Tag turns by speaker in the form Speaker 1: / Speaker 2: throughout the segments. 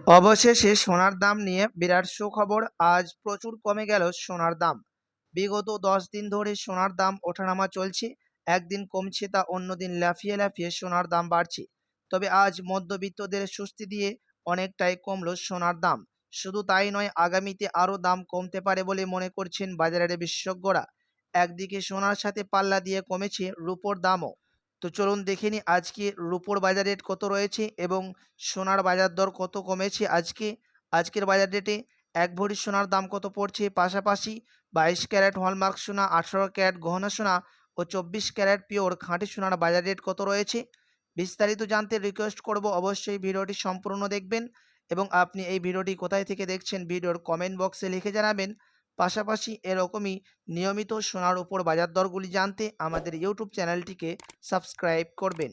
Speaker 1: অবশেষে সোনার দাম নিয়ে বিরাট সুখবর। আজ প্রচুর কমে গেল সোনার দাম। বিগত 10 দিন ধরে সোনার দাম ওঠানামা চলছে। একদিন কমছে তা অন্যদিন লাফিয়ে লাফিয়ে সোনার দাম বাড়ছে। তবে আজ মধ্যবিত্তদের স্বস্তি দিয়ে অনেকটাই কমলো সোনার দাম। শুধু তাই নয়, আগামীতে আরও দাম কমতে পারে বলে মনে করছেন বাজারের বিশেষজ্ঞরা। একদিকে সোনার সাথে পাল্লা দিয়ে কমেছে রূপোর দামও। তো চলুন দেখে নিই আজকে রূপোর বাজার রেট কত রয়েছে এবং সোনার বাজার দর কত কমেছে আজকের বাজার রেটে। এক ভরি সোনার দাম কত পড়ছে, পাশাপাশি 22 ক্যারেট হলমার্ক সোনা, 18 ক্যারেট গহনা সোনা ও 24 ক্যারেট পিওর খাঁটি সোনার বাজার রেট কত রয়েছে। বিস্তারিত জানতে রিকোয়েস্ট করব অবশ্যই ভিডিওটি সম্পূর্ণ দেখবেন এবং আপনি এই ভিডিওটি কোথায় থেকে দেখছেন ভিডিওর কমেন্ট বক্সে লিখে জানাবেন। পাশাপাশি এরকমই নিয়মিত সোনার উপর বাজার দরগুলি জানতে আমাদের ইউটিউব চ্যানেলটিকে সাবস্ক্রাইব করবেন।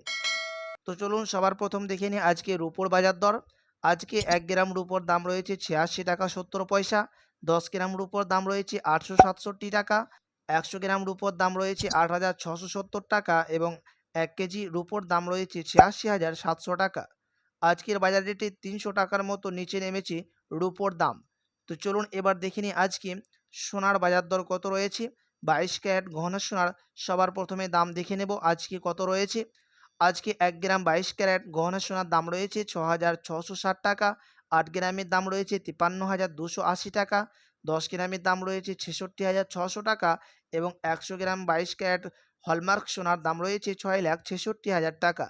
Speaker 1: তো চলুন সবার প্রথম দেখে নিই আজকে রূপোর বাজার দর। আজকে 1 গ্রাম রূপোর দাম রয়েছে 86 টাকা 70 পয়সা। 10 গ্রাম রূপোর দাম রয়েছে 867 টাকা। 100 গ্রাম রূপোর দাম রয়েছে 8670 টাকা এবং 1 কেজি রূপোর দাম রয়েছে 86,700 টাকা। আজকের বাজার রেটে 300 টাকার মতো নিচে নেমেছে রূপোর দাম। তো চলুন এবার দেখে নিই আজকে সোনার বাজার দর কত রয়েছে। 22 ক্যারেট গহনা সোনার সবার প্রথমে দাম দেখে নেব আজকে কত রয়েছে। আজকে 1 গ্রাম 22 ক্যারেট গহনা সোনার দাম রয়েছে 6,660 টাকা। 8 গ্রামের দাম রয়েছে 53,280 টাকা। 10 গ্রামের দাম রয়েছে 66,600 টাকা এবং 100 গ্রাম 22 ক্যারেট হলমার্ক সোনার দাম রয়েছে 6,66,000 টাকা।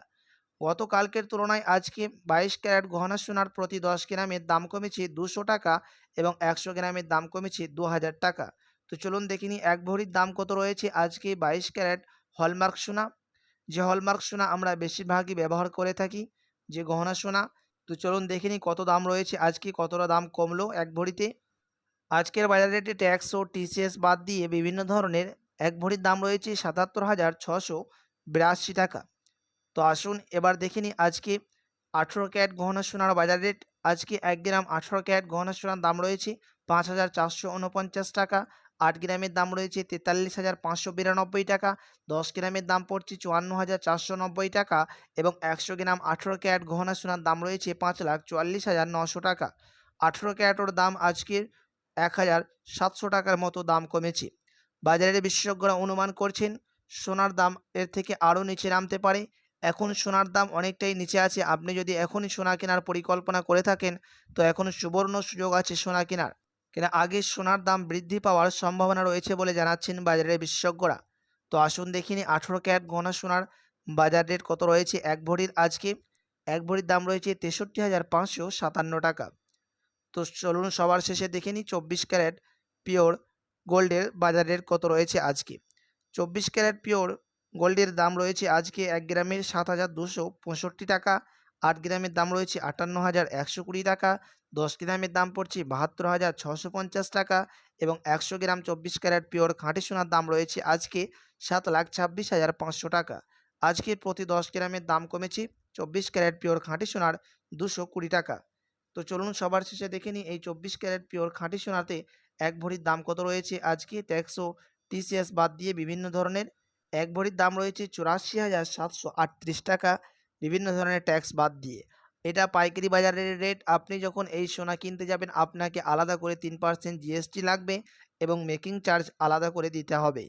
Speaker 1: গতকালকের তুলনায় আজকে 22 ক্যারেট গহনা সোনার প্রতি 10 গ্রামের দাম কমেছে 200 টাকা এবং 100 গ্রামের দাম কমেছে 2,000 টাকা। তো চলুন দেখে নিই এক ভরির দাম কত রয়েছে আজকে 22 ক্যারেট হলমার্ক সোনা। যে হলমার্ক সোনা আমরা বেশিরভাগই ব্যবহার করে থাকি, যে গহনা সোনা। তো চলুন দেখে নিই কত দাম রয়েছে আজকে, কতটা দাম কমলো এক ভরিতে। আজকের বাজার রেটে ট্যাক্স ও টিসিএস বাদ দিয়ে বিভিন্ন ধরনের এক ভরির দাম রয়েছে 77,682 টাকা। তো আসুন এবার দেখে নিই আজকে 18 ক্যারেট গহনা সোনার বাজার রেট। আজকে 1 গ্রাম 18 ক্যারেট গহনা সোনার দাম রয়েছে 5,449 টাকা। 8 গ্রামের দাম রয়েছে 43,592 টাকা। 10 গ্রামের দাম পড়ছে 54,490 টাকা এবং 100 গ্রাম 18 ক্যারেট গহনা সোনার দাম রয়েছে 5,44,900 টাকা। 18 ক্যারেটের দাম আজকের 1,700 টাকার মতো দাম কমেছে। বাজারের বিশেষজ্ঞরা অনুমান করছেন সোনার দাম এর থেকে আরও নিচে নামতে পারে। এখন সোনার দাম অনেকটাই নিচে আছে। আপনি যদি এখনই সোনা কেনার পরিকল্পনা করে থাকেন তো এখন সুবর্ণ সুযোগ আছে সোনা কেনার। আগে সোনার দাম বৃদ্ধি পাওয়ার সম্ভাবনা রয়েছে বলে জানাচ্ছেন বাজারের বিশেষজ্ঞরা। তো আসুন দেখিনি 18 ক্যারেট গহনা সোনার বাজার রেট কত রয়েছে এক ভরির আজকে। এক ভরির দাম রয়েছে 63,557 টাকা। তো চলুন সবার শেষে দেখে নিই 24 ক্যারেট পিওর গোল্ডের বাজার রেট কত রয়েছে আজকে। 24 ক্যারেট পিওর গোল্ডের দাম রয়েছে আজকে 1 গ্রামের 7,265 টাকা। 8 গ্রামের দাম রয়েছে 58,120 টাকা। 10 গ্রামের দাম পড়ছে 72,650 টাকা এবং 100 গ্রাম 24 ক্যারেট পিওর খাঁটি সোনার দাম রয়েছে আজকে 7,26,500 টাকা। আজকে প্রতি 10 গ্রামের দাম কমেছে 24 ক্যারেট পিওর খাঁটি সোনার 220 টাকা। তো চলুন সবার শেষে দেখে নিই এই 24 ক্যারেট পিওর খাঁটি সোনাতে এক ভরির দাম কত রয়েছে আজকে। ট্যাক্স ও টিসিএস বাদ দিয়ে বিভিন্ন ধরনের এক ভরির দাম রয়েছে 84,738 টাকা, বিভিন্ন ধরনের ট্যাক্স বাদ দিয়ে। এটা পাইকারি বাজারের রেট। আপনি যখন এই সোনা কিনতে যাবেন আপনাকে আলাদা করে 3% জিএসটি লাগবে এবং মেকিং চার্জ আলাদা করে দিতে হবে।